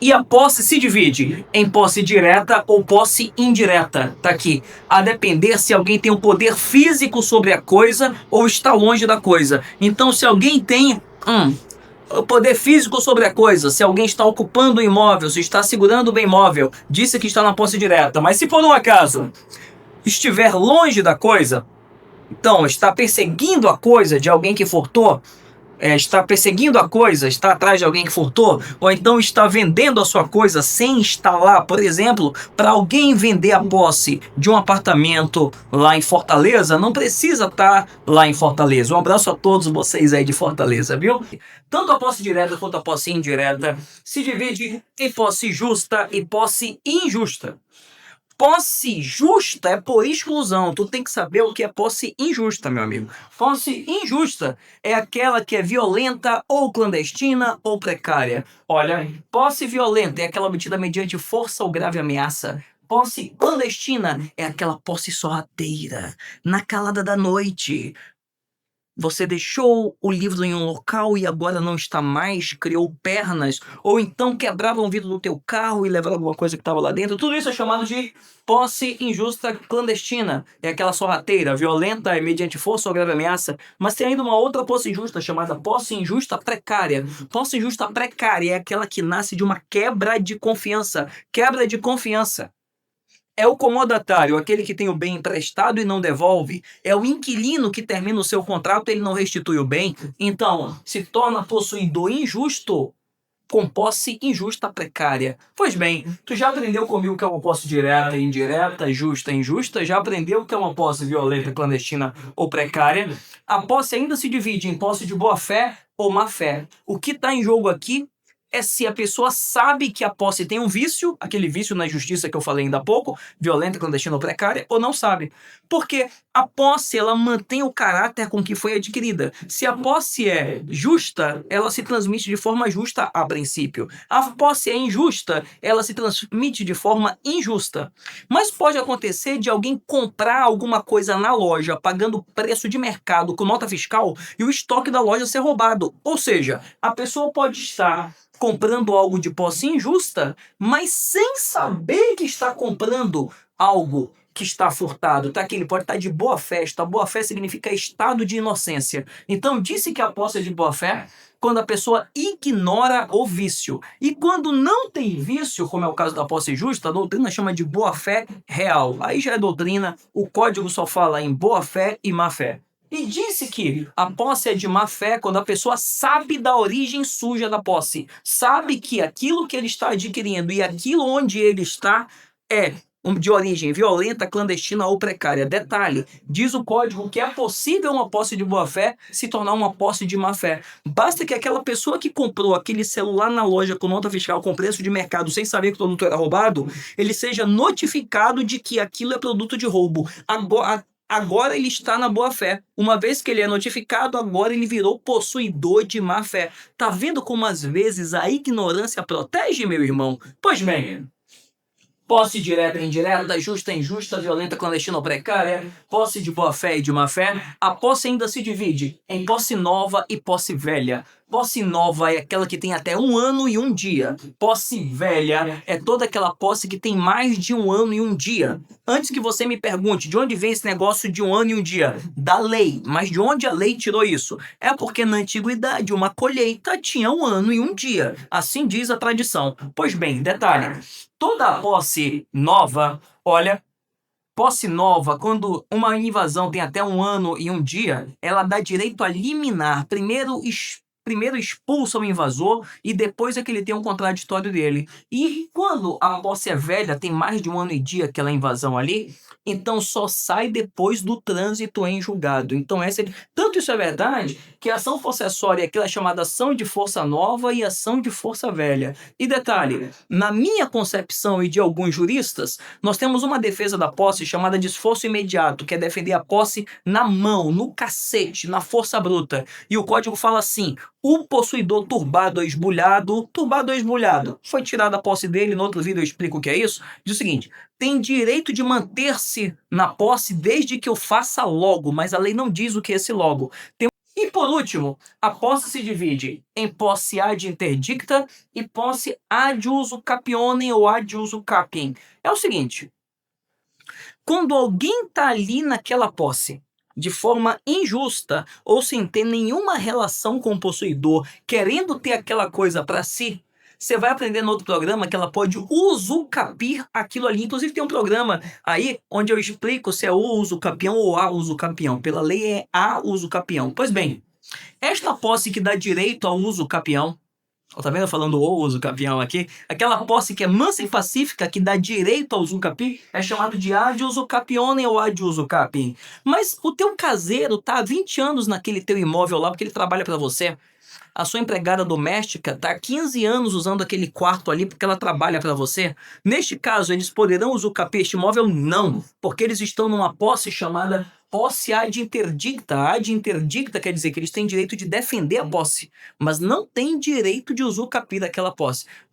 E a posse se divide em posse direta ou posse indireta. Tá aqui. A depender se alguém tem um poder físico sobre a coisa ou está longe da coisa. Então, se alguém tem o poder físico sobre a coisa, se alguém está ocupando o imóvel, se está segurando o bem imóvel, disse que está na posse direta. Mas se por um acaso estiver longe da coisa, então está perseguindo a coisa de alguém que furtou, está perseguindo a coisa, está atrás de alguém que furtou, ou então está vendendo a sua coisa sem estar lá, por exemplo, para alguém vender a posse de um apartamento lá em Fortaleza, não precisa estar lá em Fortaleza. Um abraço a todos vocês aí de Fortaleza, viu? Tanto a posse direta quanto a posse indireta se divide em posse justa e posse injusta. Posse justa é por exclusão. Tu tem que saber o que é posse injusta, meu amigo. Posse injusta é aquela que é violenta ou clandestina ou precária. Olha, posse violenta é aquela obtida mediante força ou grave ameaça. Posse clandestina é aquela posse sorrateira, na calada da noite. Você deixou o livro em um local e agora não está mais, criou pernas, ou então quebrava um vidro do teu carro e levava alguma coisa que estava lá dentro. Tudo isso é chamado de posse injusta clandestina. É aquela sorrateira, violenta e mediante força ou grave ameaça. Mas tem ainda uma outra posse injusta chamada posse injusta precária. Posse injusta precária é aquela que nasce de uma quebra de confiança. Quebra de confiança. É o comodatário, aquele que tem o bem emprestado e não devolve. É o inquilino que termina o seu contrato e ele não restitui o bem. Então, se torna possuidor injusto com posse injusta precária. Pois bem, tu já aprendeu comigo que é uma posse direta e indireta, justa e injusta? Já aprendeu que é uma posse violenta, clandestina ou precária? A posse ainda se divide em posse de boa-fé ou má-fé. O que está em jogo aqui é se a pessoa sabe que a posse tem um vício, aquele vício na justiça que eu falei ainda há pouco, violenta, clandestina ou precária, ou não sabe. Porque a posse, ela mantém o caráter com que foi adquirida. Se a posse é justa, ela se transmite de forma justa a princípio. A posse é injusta, ela se transmite de forma injusta. Mas pode acontecer de alguém comprar alguma coisa na loja pagando preço de mercado com nota fiscal e o estoque da loja ser roubado. Ou seja, a pessoa pode estar comprando algo de posse injusta, mas sem saber que está comprando algo que está furtado, tá? Que ele pode estar de boa fé. Boa fé significa estado de inocência. Então disse que a posse é de boa fé quando a pessoa ignora o vício. E quando não tem vício, como é o caso da posse justa, a doutrina chama de boa fé real. Aí já é doutrina, o código só fala em boa fé e má fé. E disse que a posse é de má fé quando a pessoa sabe da origem suja da posse. Sabe que aquilo que ele está adquirindo e aquilo onde ele está é de origem violenta, clandestina ou precária. Detalhe, diz o código que é possível uma posse de boa fé se tornar uma posse de má fé. Basta que aquela pessoa que comprou aquele celular na loja com nota fiscal com preço de mercado sem saber que o produto era roubado, ele seja notificado de que aquilo é produto de roubo. Agora ele está na boa fé. Uma vez que ele é notificado, agora ele virou possuidor de má fé. Tá vendo como às vezes a ignorância protege, meu irmão? Pois bem, posse direta e indireta, justa e injusta, violenta, clandestina ou precária, posse de boa fé e de má fé. A posse ainda se divide em posse nova e posse velha. Posse nova é aquela que tem até 1 ano e 1 dia. Posse velha é toda aquela posse que tem mais de 1 ano e 1 dia. Antes que você me pergunte de onde vem esse negócio de 1 ano e 1 dia, da lei. Mas de onde a lei tirou isso? É porque na antiguidade uma colheita tinha 1 ano e 1 dia. Assim diz a tradição. Pois bem, detalhe. Toda posse nova, olha, posse nova, quando uma invasão tem até 1 ano e 1 dia, ela dá direito a liminar. Primeiro expulsa o invasor e depois é que ele tem um contraditório dele. E quando a posse é velha, tem mais de 1 ano e dia aquela invasão ali, então só sai depois do trânsito em julgado. Então tanto isso é verdade que a ação possessória é aquela chamada ação de força nova e ação de força velha. E detalhe, na minha concepção e de alguns juristas, nós temos uma defesa da posse chamada de esforço imediato, que é defender a posse na mão, no cacete, na força bruta. E o código fala assim: o possuidor turbado ou esbulhado, foi tirada a posse dele, no outro vídeo eu explico o que é isso, diz o seguinte: tem direito de manter-se na posse desde que eu faça logo, mas a lei não diz o que é esse logo. E por último, a posse se divide em posse ad interdicta e posse ad usucapione ou ad usucapiens. É o seguinte, quando alguém está ali naquela posse, de forma injusta ou sem ter nenhuma relação com o possuidor, querendo ter aquela coisa para si, você vai aprender no outro programa que ela pode usucapir aquilo ali. Inclusive tem um programa aí onde eu explico se é o usucapião ou a usucapião. Pela lei é a usucapião. Pois bem, esta posse que dá direito ao usucapião, ó, tá vendo eu falando o usucapião aqui? Aquela posse que é mansa e pacífica, que dá direito ao usucapi, é chamado de ad usucapione ou ad usucapi. Mas o teu caseiro tá há 20 anos naquele teu imóvel lá, porque ele trabalha para você. A sua empregada doméstica está há 15 anos usando aquele quarto ali porque ela trabalha para você. Neste caso, eles poderão usucapiar este imóvel? Não, porque eles estão numa posse chamada posse ad interdicta. Ad interdicta quer dizer que eles têm direito de defender a posse, mas não têm direito de usucapiar daquela posse.